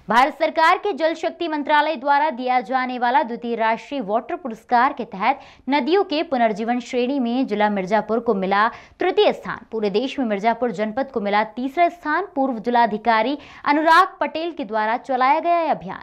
भारत सरकार के जल शक्ति मंत्रालय द्वारा दिया जाने वाला द्वितीय राष्ट्रीय वाटर पुरस्कार के तहत नदियों के पुनर्जीवन श्रेणी में जिला मिर्जापुर को मिला तृतीय स्थान। पूरे देश में मिर्जापुर जनपद को मिला तीसरा स्थान। पूर्व जिलाधिकारी अनुराग पटेल के द्वारा चलाया गया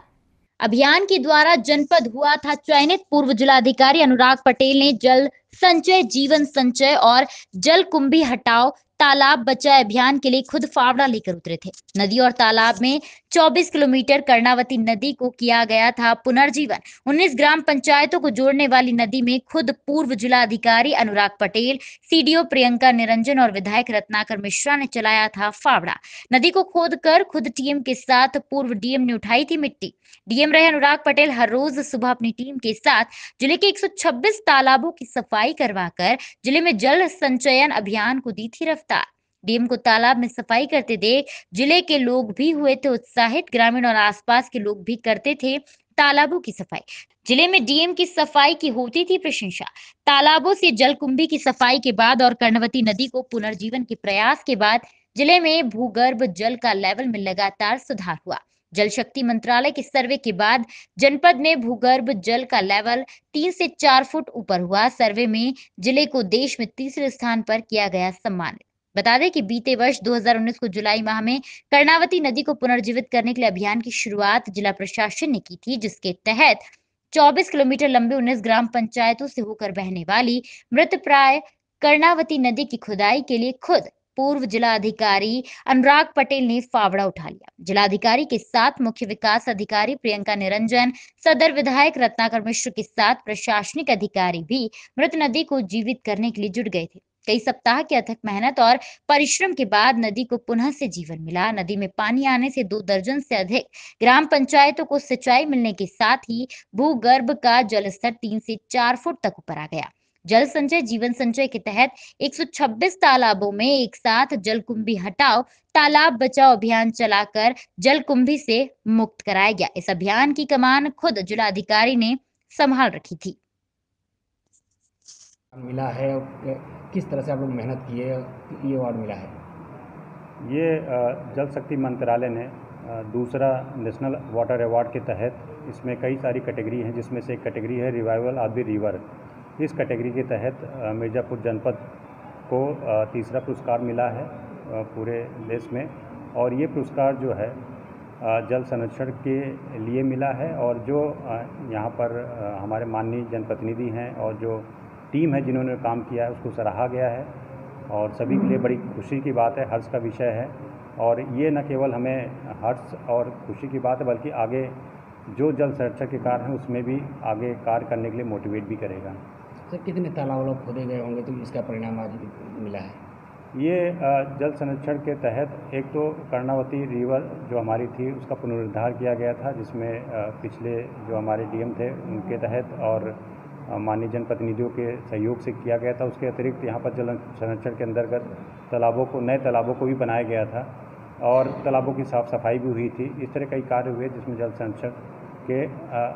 अभियान के द्वारा जनपद हुआ था चयनित। पूर्व जिलाधिकारी अनुराग पटेल ने जल संचय, जीवन संचय और जल कुंभी हटाओ तालाब बचाए अभियान के लिए खुद फावड़ा लेकर उतरे थे। नदी और तालाब में 24 किलोमीटर कर्णावती नदी को किया गया था पुनर्जीवन। 19 ग्राम पंचायतों को जोड़ने वाली नदी में खुद पूर्व जिलाधिकारी अनुराग पटेल, सीडीओ प्रियंका निरंजन और विधायक रत्नाकर मिश्रा ने चलाया था फावड़ा। नदी को खोदकर खुद टीम के साथ पूर्व डीएम ने उठाई थी मिट्टी। डीएम रहे अनुराग पटेल हर रोज सुबह अपनी टीम के साथ जिले के 126 तालाबों की सफाई करवाकर जिले में जल संचयन अभियान को दी थी रफ्तार। डीएम को तालाब में सफाई करते देख जिले के लोग भी हुए थे उत्साहित। ग्रामीण और आसपास के लोग भी करते थे तालाबों की सफाई। जिले में डीएम की सफाई की होती थी प्रशंसा। तालाबों से जलकुंभी की सफाई के बाद और कर्णवती नदी को पुनर्जीवन के प्रयास के बाद जिले में भूगर्भ जल का लेवल में लगातार सुधार हुआ। जल शक्ति मंत्रालय के सर्वे के बाद जनपद में भूगर्भ जल का लेवल 3 से 4 फुट ऊपर हुआ। सर्वे में जिले को देश में तीसरे स्थान पर किया गया सम्मानित। बता दें कि बीते वर्ष 2019 को जुलाई माह में कर्णावती नदी को पुनर्जीवित करने के लिए अभियान की शुरुआत जिला प्रशासन ने की थी, जिसके तहत 24 किलोमीटर लंबी 19 ग्राम पंचायतों से होकर बहने वाली मृतप्राय कर्णावती नदी की खुदाई के लिए खुद पूर्व जिलाधिकारी अनुराग पटेल ने फावड़ा उठा लिया। जिलाधिकारी के साथ मुख्य विकास अधिकारी प्रियंका निरंजन, सदर विधायक रत्नाकर मिश्र के साथ प्रशासनिक अधिकारी भी मृत नदी को जीवित करने के लिए जुट गए थे। कई सप्ताह की अथक मेहनत और परिश्रम के बाद नदी को पुनः से जीवन मिला। नदी में पानी आने से 2 दर्जन से अधिक ग्राम पंचायतों को सिंचाई मिलने के साथ ही भूगर्भ का जलस्तर 3 से 4 फुट तक ऊपर आ गया। जल संचय, जीवन संचय के तहत 126 तालाबों में एक साथ जलकुंभी हटाओ तालाब बचाओ अभियान चलाकर जलकुंभी से मुक्त कराया गया। इस अभियान की कमान खुद जिलाधिकारी ने संभाल रखी थी। मिला है, किस तरह से आप लोग मेहनत किए, ये अवार्ड मिला है? ये जल शक्ति मंत्रालय ने दूसरा नेशनल वाटर अवार्ड के तहत इसमें कई सारी कैटेगरी हैं, जिसमें से एक कैटेगरी है रिवाइवल ऑफ द रिवर। इस कैटेगरी के तहत मिर्ज़ापुर जनपद को तीसरा पुरस्कार मिला है पूरे देश में। और ये पुरस्कार जो है जल संरक्षण के लिए मिला है। और जो यहाँ पर हमारे माननीय जनप्रतिनिधि हैं और जो टीम है जिन्होंने काम किया है उसको सराहा गया है और सभी के लिए बड़ी खुशी की बात है, हर्ष का विषय है। और ये न केवल हमें हर्ष और खुशी की बात है बल्कि आगे जो जल संरक्षण के कार्य हैं उसमें भी आगे कार्य करने के लिए मोटिवेट भी करेगा। सर, कितने तालाब लोग खोदे गए होंगे तो इसका परिणाम आज मिला है? ये जल संरक्षण के तहत एक तो कर्णावती रिवर जो हमारी थी उसका पुनरुद्धार किया गया था, जिसमें पिछले जो हमारे डीएम थे उनके तहत और माननीय जनप्रतिनिधियों के सहयोग से किया गया था। उसके अतिरिक्त यहाँ पर जल संरक्षण के अंतर्गत तालाबों को, नए तालाबों को भी बनाया गया था और तालाबों की साफ़ सफाई भी हुई थी। इस तरह कई कार्य हुए जिसमें जल संरक्षण के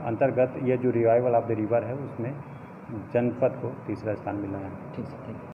अंतर्गत ये जो रिवाइवल ऑफ द रिवर है उसमें जनपद को तीसरा स्थान मिला है। ठीक है।